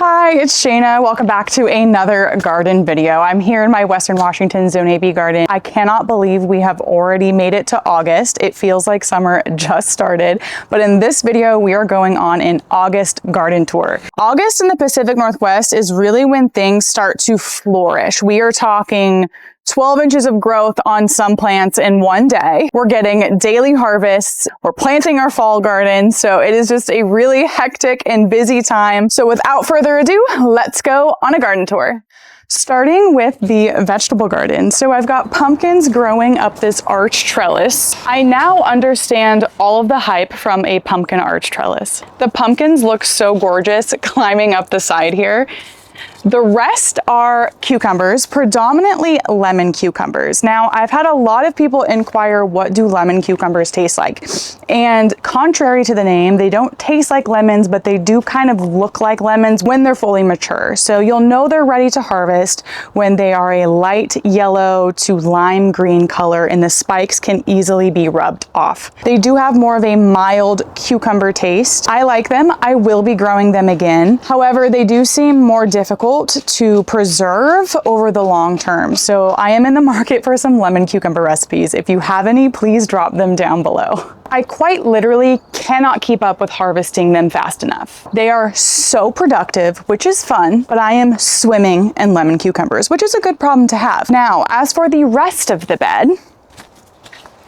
Hi, it's Shayna. Welcome back to another garden video. I'm here in my Western Washington Zone AB garden. I cannot believe we have already made it to August. It feels like summer just started, but in this video, we are going on an August garden tour. August in the Pacific Northwest is really when things start to flourish. We are talking 12 inches of growth on some plants in one day. We're getting daily harvests. We're planting our fall garden. So it is just a really hectic and busy time. So without further ado, let's go on a garden tour. Starting with the vegetable garden. So I've got pumpkins growing up this arch trellis. I now understand all of the hype from a pumpkin arch trellis. The pumpkins look so gorgeous climbing up the side here. The rest are cucumbers, predominantly lemon cucumbers. Now, I've had a lot of people inquire, what do lemon cucumbers taste like? And contrary to the name, they don't taste like lemons, but they do kind of look like lemons when they're fully mature. So you'll know they're ready to harvest when they are a light yellow to lime green color and the spikes can easily be rubbed off. They do have more of a mild cucumber taste. I like them. I will be growing them again. However, they do seem more difficult to preserve over the long term. So I am in the market for some lemon cucumber recipes. If you have any, please drop them down below. I quite literally cannot keep up with harvesting them fast enough. They are so productive, which is fun, but I am swimming in lemon cucumbers, which is a good problem to have. Now, as for the rest of the bed,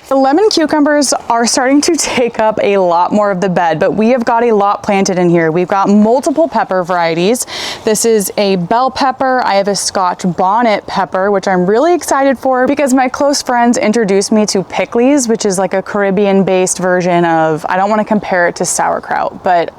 the lemon cucumbers are starting to take up a lot more of the bed, but we have got a lot planted in here. We've got multiple pepper varieties. This is a bell pepper. I have a Scotch bonnet pepper, which I'm really excited for because my close friends introduced me to pickles, which is like a Caribbean-based version of, I don't want to compare it to sauerkraut, but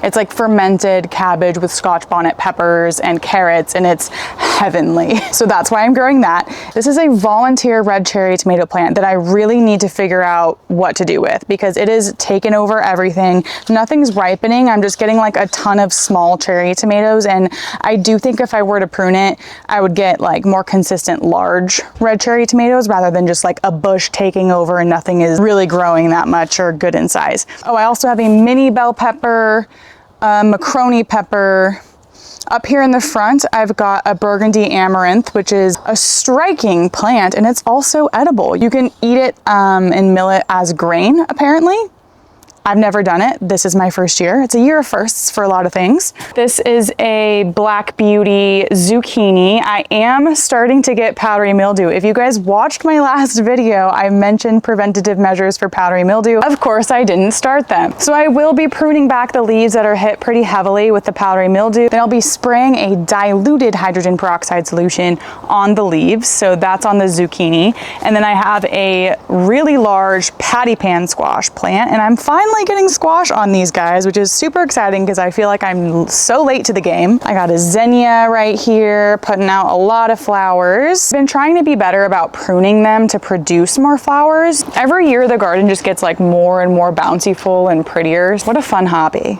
it's like fermented cabbage with Scotch bonnet peppers and carrots, and it's heavenly. So that's why I'm growing that. This is a volunteer red cherry tomato plant that I really need to figure out what to do with because it is taken over everything. Nothing's ripening. I'm just getting like a ton of small cherry tomatoes, and I do think if I were to prune it, I would get like more consistent large red cherry tomatoes rather than just like a bush taking over and nothing is really growing that much or good in size. Oh, I also have a mini bell pepper, macaroni pepper. Up here in the front, I've got a burgundy amaranth, which is a striking plant, and it's also edible. You can eat it and mill it as grain, apparently. I've never done it. This is my first year. It's a year of firsts for a lot of things. This is a Black Beauty zucchini. I am starting to get powdery mildew. If you guys watched my last video, I mentioned preventative measures for powdery mildew. Of course, I didn't start them. So I will be pruning back the leaves that are hit pretty heavily with the powdery mildew. Then I'll be spraying a diluted hydrogen peroxide solution on the leaves. So that's on the zucchini. And then I have a really large patty pan squash plant, and I'm finally getting squash on these guys, which is super exciting because I feel like I'm so late to the game. I got a zinnia right here, putting out a lot of flowers. I've been trying to be better about pruning them to produce more flowers. Every year the garden just gets like more and more bountiful and prettier. What a fun hobby.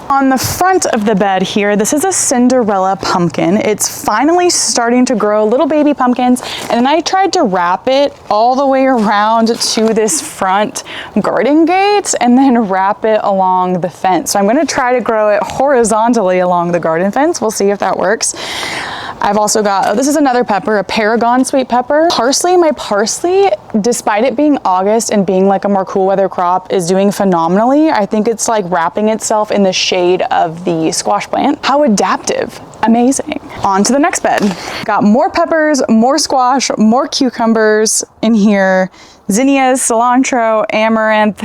On the front of the bed here, this is a Cinderella pumpkin. It's finally starting to grow little baby pumpkins, and then I tried to wrap it all the way around to this front garden gate and then wrap it along the fence. So I'm going to try to grow it horizontally along the garden fence. We'll see if that works. I've also got, oh, this is another pepper, a Paragon sweet pepper. Parsley, my parsley, despite it being August and being like a more cool weather crop, is doing phenomenally. I think it's like wrapping itself in the shade of the squash plant. How adaptive. Amazing. On to the next bed. Got more peppers, more squash, more cucumbers in here. Zinnias, cilantro, amaranth,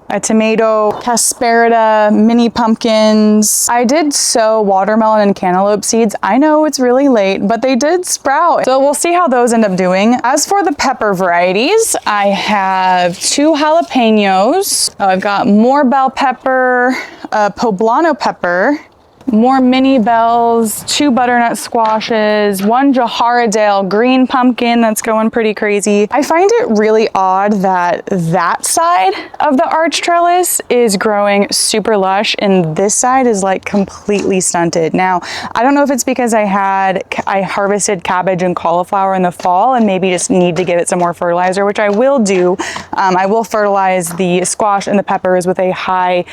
a tomato, casperita, mini pumpkins. I did sow watermelon and cantaloupe seeds. I know it's really late, but they did sprout. So we'll see how those end up doing. As for the pepper varieties, I have 2 jalapenos. I've got more bell pepper, poblano pepper, more mini bells, 2 butternut squashes, 1 Jaharadale green pumpkin that's going pretty crazy. I find it really odd that that side of the arch trellis is growing super lush and this side is like completely stunted. Now, I don't know if it's because I harvested cabbage and cauliflower in the fall and maybe just need to give it some more fertilizer, which I will do. I will fertilize the squash and the peppers with a high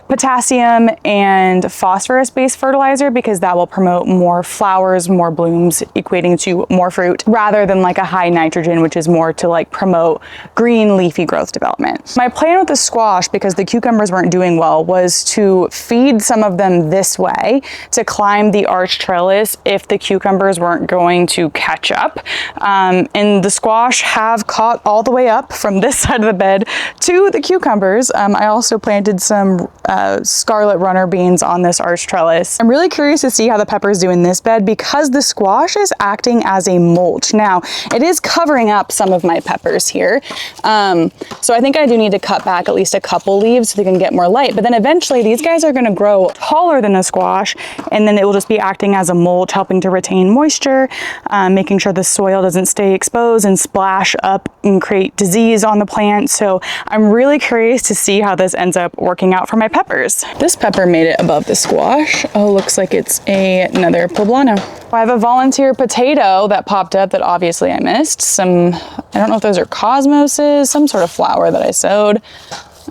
potassium and phosphorus-based fertilizer because that will promote more flowers, more blooms, equating to more fruit, rather than like a high nitrogen, which is more to like promote green leafy growth development. My plan with the squash, because the cucumbers weren't doing well, was to feed some of them this way to climb the arch trellis if the cucumbers weren't going to catch up. And the squash have caught all the way up from this side of the bed to the cucumbers. I also planted some scarlet runner beans on this arch trellis. I'm really curious to see how the peppers do in this bed because the squash is acting as a mulch. Now, it is covering up some of my peppers here. So I think I do need to cut back at least a couple leaves so they can get more light. But then eventually these guys are gonna grow taller than the squash, and then it will just be acting as a mulch, helping to retain moisture, making sure the soil doesn't stay exposed and splash up and create disease on the plant. So I'm really curious to see how this ends up working out for my peppers. This pepper made it above the squash. Oh, looks like it's another poblano. I have a volunteer potato that popped up that obviously I missed. I don't know if those are cosmoses, some sort of flower that I sowed.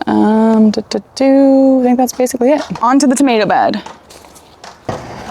I think that's basically it. On to the tomato bed.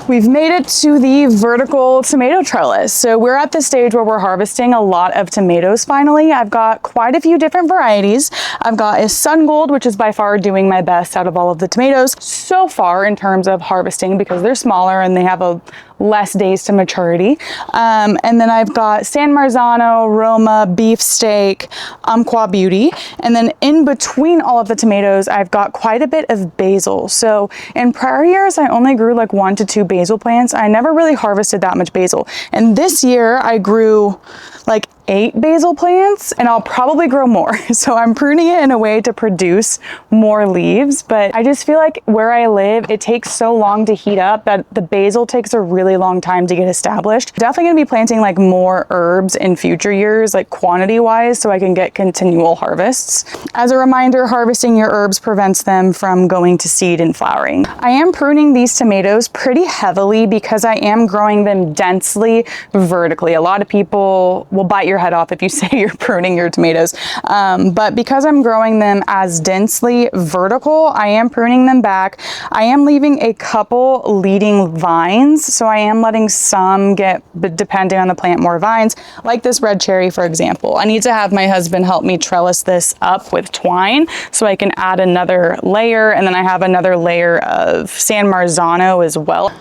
We've made it to the vertical tomato trellis. So we're at the stage where we're harvesting a lot of tomatoes finally. I've got quite a few different varieties. I've got a sun gold, which is by far doing my best out of all of the tomatoes so far in terms of harvesting because they're smaller and they have less days to maturity. And then I've got San Marzano, Roma, Beefsteak, Umpqua Beauty. And then in between all of the tomatoes, I've got quite a bit of basil. So in prior years, I only grew like 1 to 2 basil plants. I never really harvested that much basil. And this year I grew like 8 basil plants, and I'll probably grow more. So I'm pruning it in a way to produce more leaves, but I just feel like where I live, it takes so long to heat up that the basil takes a really long time to get established. Definitely gonna be planting like more herbs in future years, like quantity wise, so I can get continual harvests. As a reminder, harvesting your herbs prevents them from going to seed and flowering. I am pruning these tomatoes pretty heavily because I am growing them densely vertically. A lot of people will bite your head off if you say you're pruning your tomatoes. But because I'm growing them as densely vertical, I am pruning them back. I am leaving a couple leading vines. So I am letting some get, but depending on the plant, more vines, like this red cherry, for example. I need to have my husband help me trellis this up with twine so I can add another layer. And then I have another layer of San Marzano as well.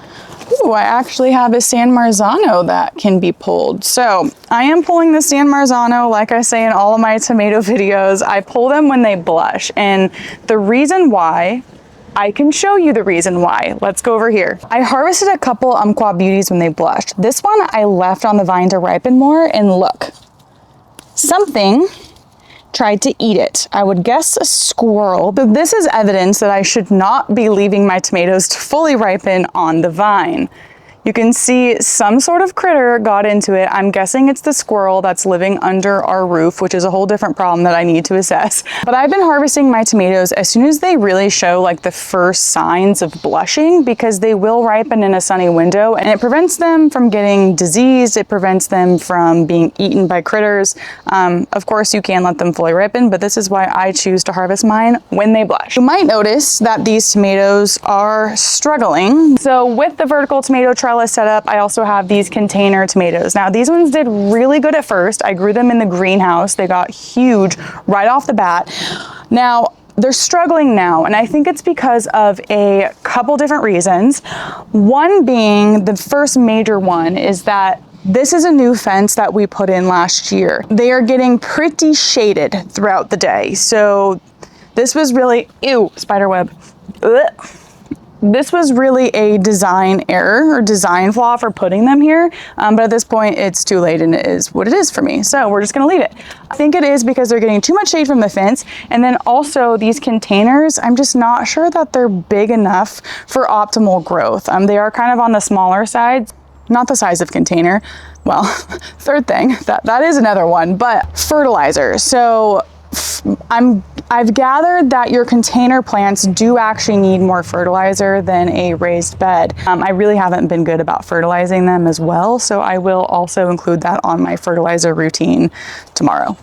Ooh, I actually have a San Marzano that can be pulled. So I am pulling the San Marzano, like I say in all of my tomato videos. I pull them when they blush. And the reason why, I can show you the reason why. Let's go over here. I harvested a couple Umpqua Beauties when they blushed. This one I left on the vine to ripen more, and look, something tried to eat it. I would guess a squirrel, but this is evidence that I should not be leaving my tomatoes to fully ripen on the vine. You can see some sort of critter got into it. I'm guessing it's the squirrel that's living under our roof, which is a whole different problem that I need to assess. But I've been harvesting my tomatoes as soon as they really show like the first signs of blushing, because they will ripen in a sunny window and it prevents them from getting diseased. It prevents them from being eaten by critters. Of course, you can let them fully ripen, but this is why I choose to harvest mine when they blush. You might notice that these tomatoes are struggling. So with the vertical tomato trellis setup, I also have these container tomatoes. Now these ones did really good at first. I grew them in the greenhouse. They got huge right off the bat. Now they're struggling now, and I think it's because of a couple different reasons. One being, the first major one, is that this is a new fence that we put in last year. They are getting pretty shaded throughout the day. So this was really, ew, spider web. Ugh. This was really a design error or design flaw for putting them here, but at this point it's too late and it is what it is for me. So we're just gonna leave it. I think it is because they're getting too much shade from the fence, and then also these containers, I'm just not sure that they're big enough for optimal growth. They are kind of on the smaller side, not the size of container. Well, third thing, that is another one, but fertilizer. So I've gathered that your container plants do actually need more fertilizer than a raised bed. I really haven't been good about fertilizing them as well, so I will also include that on my fertilizer routine tomorrow.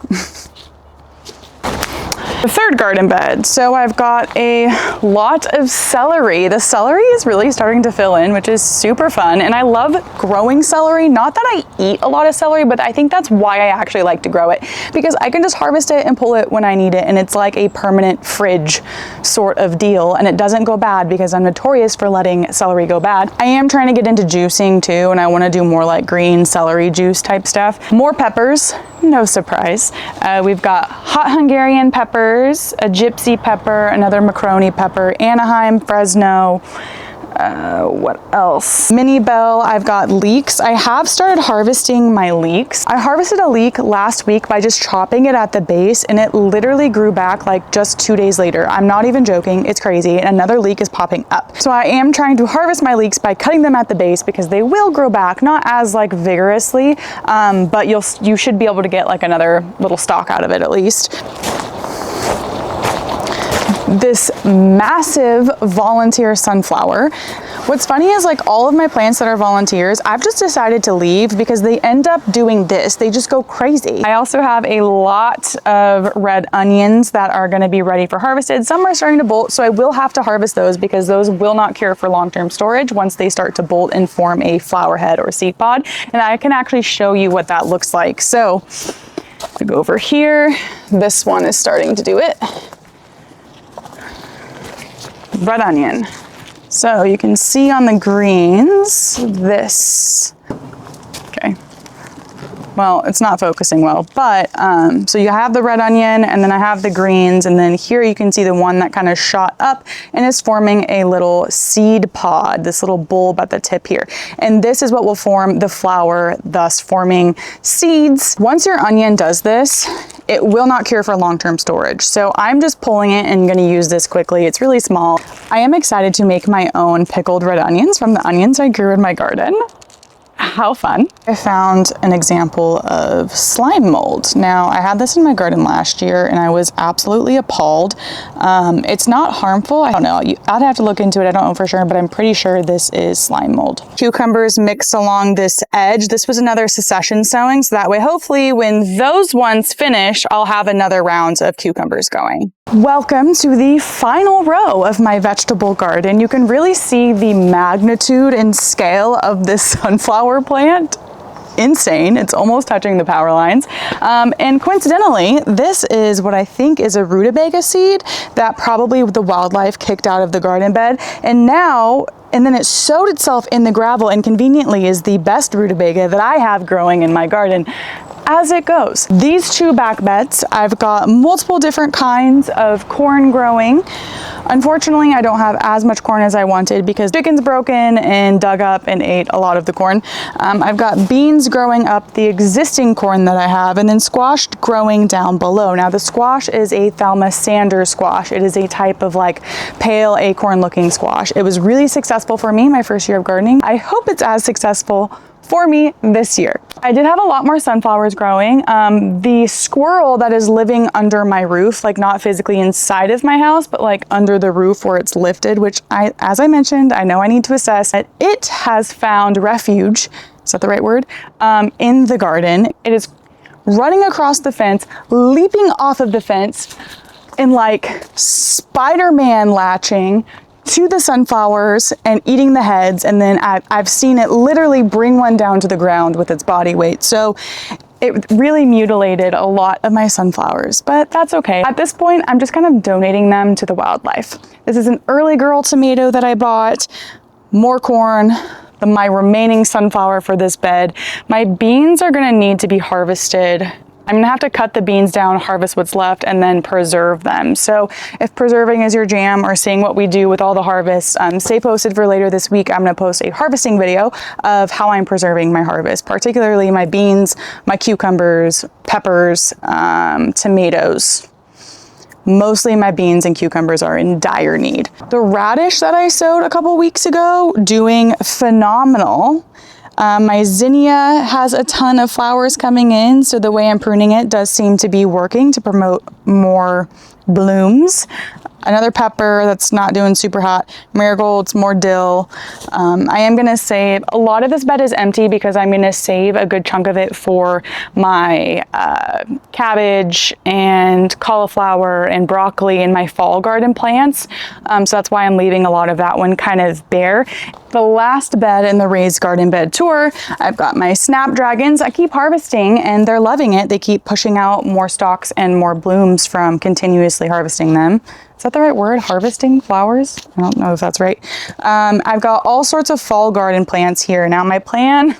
The third garden bed. So I've got a lot of celery. The celery is really starting to fill in, which is super fun. And I love growing celery. Not that I eat a lot of celery, but I think that's why I actually like to grow it, because I can just harvest it and pull it when I need it. And it's like a permanent fridge sort of deal. And it doesn't go bad because I'm notorious for letting celery go bad. I am trying to get into juicing too, and I want to do more like green celery juice type stuff. More peppers, no surprise. We've got hot Hungarian peppers, a gypsy pepper, another macaroni pepper, Anaheim, Fresno, what else? Mini bell. I've got leeks. I have started harvesting my leeks. I harvested a leek last week by just chopping it at the base, and it literally grew back like just 2 days later. I'm not even joking. It's crazy. And another leek is popping up. So I am trying to harvest my leeks by cutting them at the base because they will grow back, not as like vigorously, but you should be able to get like another little stalk out of it at least. This massive volunteer sunflower. What's funny is like all of my plants that are volunteers, I've just decided to leave because they end up doing this. They just go crazy. I also have a lot of red onions that are going to be ready for harvested. Some are starting to bolt, so I will have to harvest those because those will not cure for long-term storage once they start to bolt and form a flower head or seed pod. And I can actually show you what that looks like. So if I go over here, this one is starting to do it. Red onion. So you can see on the greens, this, okay. Well, it's not focusing well, but so you have the red onion and then I have the greens, and then here you can see the one that kind of shot up and is forming a little seed pod, this little bulb at the tip here. And this is what will form the flower, thus forming seeds. Once your onion does this, it will not cure for long-term storage. So I'm just pulling it and gonna use this quickly. It's really small. I am excited to make my own pickled red onions from the onions I grew in my garden. How fun. I found an example of slime mold. Now, I had this in my garden last year and I was absolutely appalled. It's not harmful. I don't know. I'd have to look into it. I don't know for sure, but I'm pretty sure this is slime mold. Cucumbers mixed along this edge. This was another succession sowing, so that way, hopefully, when those ones finish, I'll have another round of cucumbers going. Welcome to the final row of my vegetable garden. You can really see the magnitude and scale of this sunflower plant. Insane. It's almost touching the power lines. And coincidentally, this is what I think is a rutabaga seed that probably the wildlife kicked out of the garden bed. And then it sowed itself in the gravel and conveniently is the best rutabaga that I have growing in my garden. As it goes. These two back beds, I've got multiple different kinds of corn growing. Unfortunately, I don't have as much corn as I wanted because chickens broke in and dug up and ate a lot of the corn. I've got beans growing up the existing corn that I have, and then squash growing down below. Now the squash is a Thalmasander squash. It is a type of like pale acorn looking squash. It was really successful for me my first year of gardening. I hope it's as successful for me this year. I did have a lot more sunflowers growing. The squirrel that is living under my roof, like not physically inside of my house, but like under the roof where it's lifted, which as I mentioned, I know I need to assess, that it has found refuge, is that the right word, in the garden. It is running across the fence, leaping off of the fence, and like Spider-Man latching to the sunflowers and eating the heads, and then I've seen it literally bring one down to the ground with its body weight. So it really mutilated a lot of my sunflowers, but that's okay. At this point, I'm just kind of donating them to the wildlife. This is an early girl tomato that I bought, more corn, my remaining sunflower for this bed. My beans are gonna need to be harvested. I'm gonna have to cut the beans down, harvest what's left, and then preserve them. So if preserving is your jam or seeing what we do with all the harvest, stay posted for later this week. I'm gonna post a harvesting video of how I'm preserving my harvest, particularly my beans, my cucumbers, peppers, tomatoes. Mostly my beans and cucumbers are in dire need. The radish that I sowed a couple weeks ago, doing phenomenal. My zinnia has a ton of flowers coming in, so the way I'm pruning it does seem to be working to promote more blooms. another pepper that's not doing super hot, marigolds, more dill. I am gonna save, a lot of this bed is empty because I'm gonna save a good chunk of it for my cabbage and cauliflower and broccoli and my fall garden plants. So that's why I'm leaving a lot of that one kind of bare. The last bed in the raised garden bed tour, I've got my snapdragons. I keep harvesting and they're loving it. They keep pushing out more stalks and more blooms from continuously harvesting them. Is that the right word? Harvesting flowers? I don't know if that's right. I've got all sorts of fall garden plants here. Now my plan,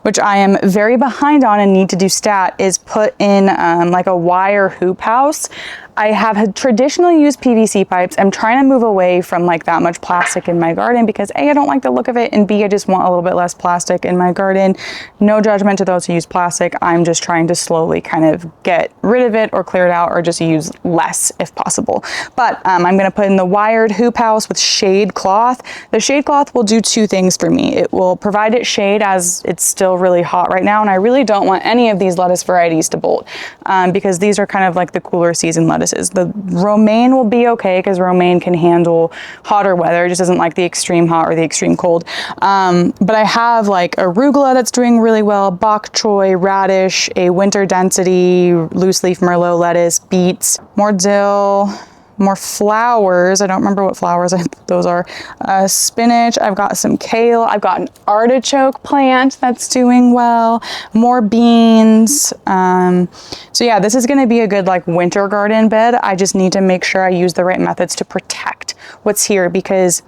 which I am very behind on and need to do stat, is put in like a wire hoop house. I have traditionally used PVC pipes. I'm trying to move away from like that much plastic in my garden because A, I don't like the look of it, and B, I just want a little bit less plastic in my garden. No judgment to those who use plastic. I'm just trying to slowly kind of get rid of it or clear it out or just use less if possible. But I'm gonna put in the wired hoop house with shade cloth. The shade cloth will do two things for me. It will provide it shade as it's still really hot right now, and I really don't want any of these lettuce varieties to bolt because these are kind of like the cooler season lettuces. The romaine will be okay because romaine can handle hotter weather. It just doesn't like the extreme hot or the extreme cold. But I have like arugula that's doing really well, bok choy, radish, a winter density, loose leaf merlot lettuce, beets, more dill, more flowers. I don't remember what flowers those are. Spinach. I've got some kale. I've got an artichoke plant that's doing well. More beans. So yeah, this is going to be a good like winter garden bed. I just need to make sure I use the right methods to protect what's here because,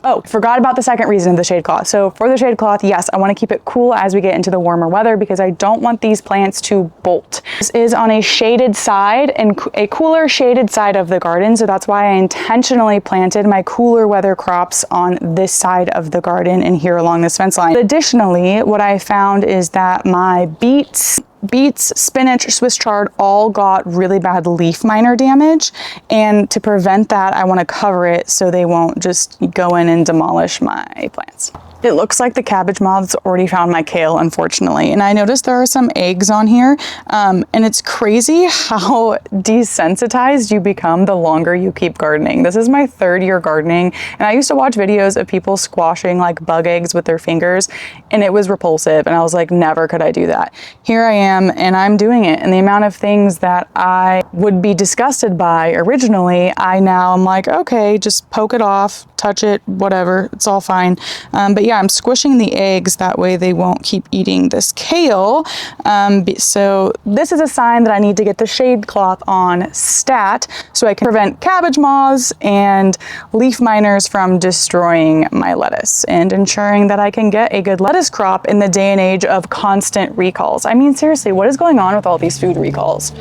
oh, forgot about the second reason of the shade cloth. So for the shade cloth, yes, I want to keep it cool as we get into the warmer weather because I don't want these plants to bolt. This is on a shaded side and a cooler shaded side of the garden. So that's why I intentionally planted my cooler weather crops on this side of the garden and here along this fence line. Additionally, what I found is that my beets, spinach, Swiss chard all got really bad leaf miner damage. And to prevent that, I want to cover it so they won't just go in and demolish my plants. It looks like the cabbage moths already found my kale, unfortunately. And I noticed there are some eggs on here. And it's crazy how desensitized you become the longer you keep gardening. This is my third year gardening. And I used to watch videos of people squashing like bug eggs with their fingers. And it was repulsive. And I was like, never could I do that. Here I am and I'm doing it. And the amount of things that I would be disgusted by originally, I now am like, okay, just poke it off, touch it, whatever, it's all fine. But yeah, I'm squishing the eggs, that way they won't keep eating this kale. So this is a sign that I need to get the shade cloth on stat so I can prevent cabbage moths and leaf miners from destroying my lettuce and ensuring that I can get a good lettuce crop in the day and age of constant recalls. I mean, seriously, what is going on with all these food recalls?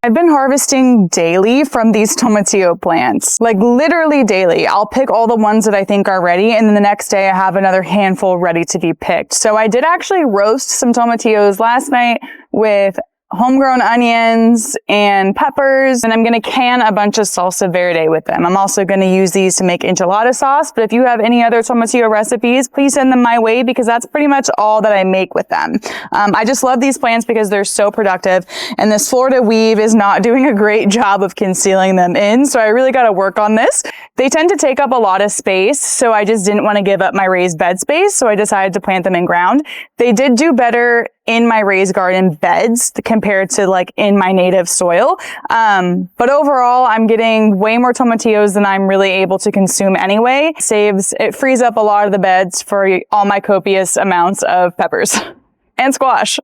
I've been harvesting daily from these tomatillo plants, like literally daily. I'll pick all the ones that I think are ready, and then the next day I have another handful ready to be picked. So I did actually roast some tomatillos last night with homegrown onions and peppers, and I'm going to can a bunch of salsa verde with them. I'm also going to use these to make enchilada sauce, but if you have any other tomatillo recipes, please send them my way because that's pretty much all that I make with them. I just love these plants because they're so productive, and this Florida weave is not doing a great job of concealing them in, so I really got to work on this. They tend to take up a lot of space, so I just didn't want to give up my raised bed space, so I decided to plant them in ground. They did do better in my raised garden beds compared to like in my native soil. But overall, I'm getting way more tomatillos than I'm really able to consume anyway. It frees up a lot of the beds for all my copious amounts of peppers and squash.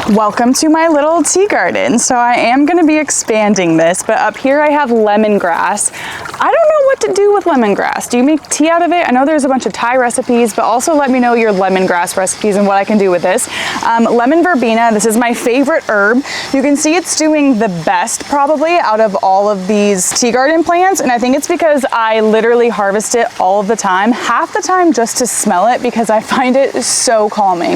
Welcome to my little tea garden. So I am going to be expanding this, but up here I have lemongrass. I don't know what to do with lemongrass. Do you make tea out of it? I know there's a bunch of Thai recipes, but also let me know your lemongrass recipes and what I can do with this. Lemon verbena, this is my favorite herb. You can see it's doing the best probably out of all of these tea garden plants, and I think it's because I literally harvest it all of the time, half the time just to smell it because I find it so calming.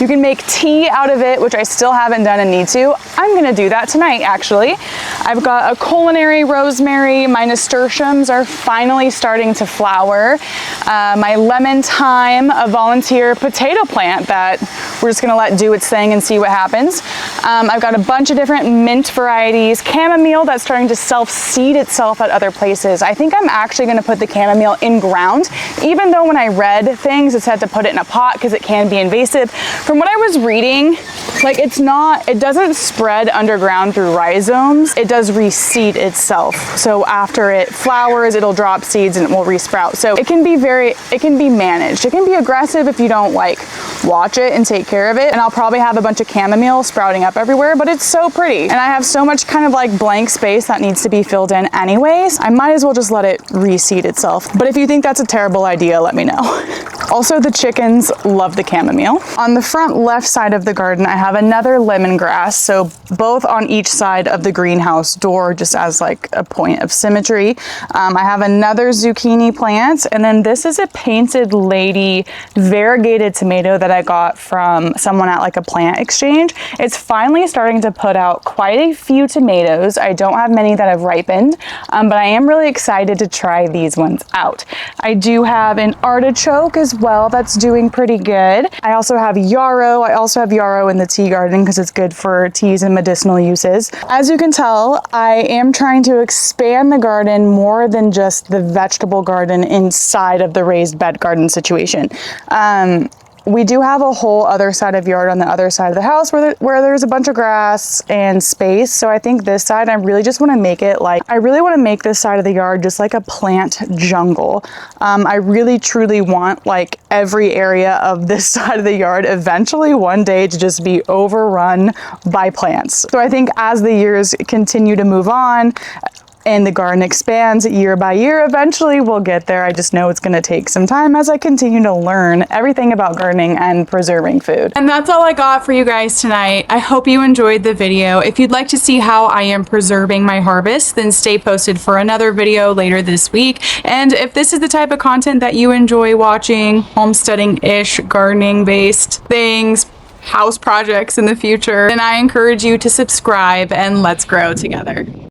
You can make tea out of it, which I still haven't done and need to. I'm gonna do that tonight, actually. I've got a culinary rosemary. My nasturtiums are finally starting to flower. My lemon thyme, a volunteer potato plant that we're just gonna let do its thing and see what happens. I've got a bunch of different mint varieties. Chamomile that's starting to self-seed itself at other places. I think I'm actually gonna put the chamomile in ground, even though when I read things, it said to put it in a pot because it can be invasive. From what I was reading, like it doesn't spread underground through rhizomes. It does reseed itself. So after it flowers, it'll drop seeds and it will resprout. So it can be managed. It can be aggressive if you don't like watch it and take care of it. And I'll probably have a bunch of chamomile sprouting up everywhere, but it's so pretty. And I have so much kind of like blank space that needs to be filled in anyways. I might as well just let it reseed itself. But if you think that's a terrible idea, let me know. Also, the chickens love the chamomile. On the front left side of the garden, I have another lemongrass. So both on each side of the greenhouse door, just as like a point of symmetry. I have another zucchini plant, and then this is a painted lady variegated tomato that I got from someone at like a plant exchange. It's finally starting to put out quite a few tomatoes. I don't have many that have ripened, but I am really excited to try these ones out. I do have an artichoke as well that's doing pretty good. I also have yarrow. I also have yarrow in the tea garden because it's good for teas and medicinal uses. As you can tell, I am trying to expand the garden more than just the vegetable garden inside of the raised bed garden situation. We do have a whole other side of yard on the other side of the house where there's a bunch of grass and space. So I think this side, I really just want to make it like, I really want to make this side of the yard just like a plant jungle. I really truly want like every area of this side of the yard eventually one day to just be overrun by plants. So I think as the years continue to move on, and the garden expands year by year, eventually we'll get there. I just know it's gonna take some time as I continue to learn everything about gardening and preserving food. And that's all I got for you guys tonight. I hope you enjoyed the video. If you'd like to see how I am preserving my harvest, then stay posted for another video later this week. And if this is the type of content that you enjoy watching, homesteading-ish, gardening-based things, house projects in the future, then I encourage you to subscribe and let's grow together.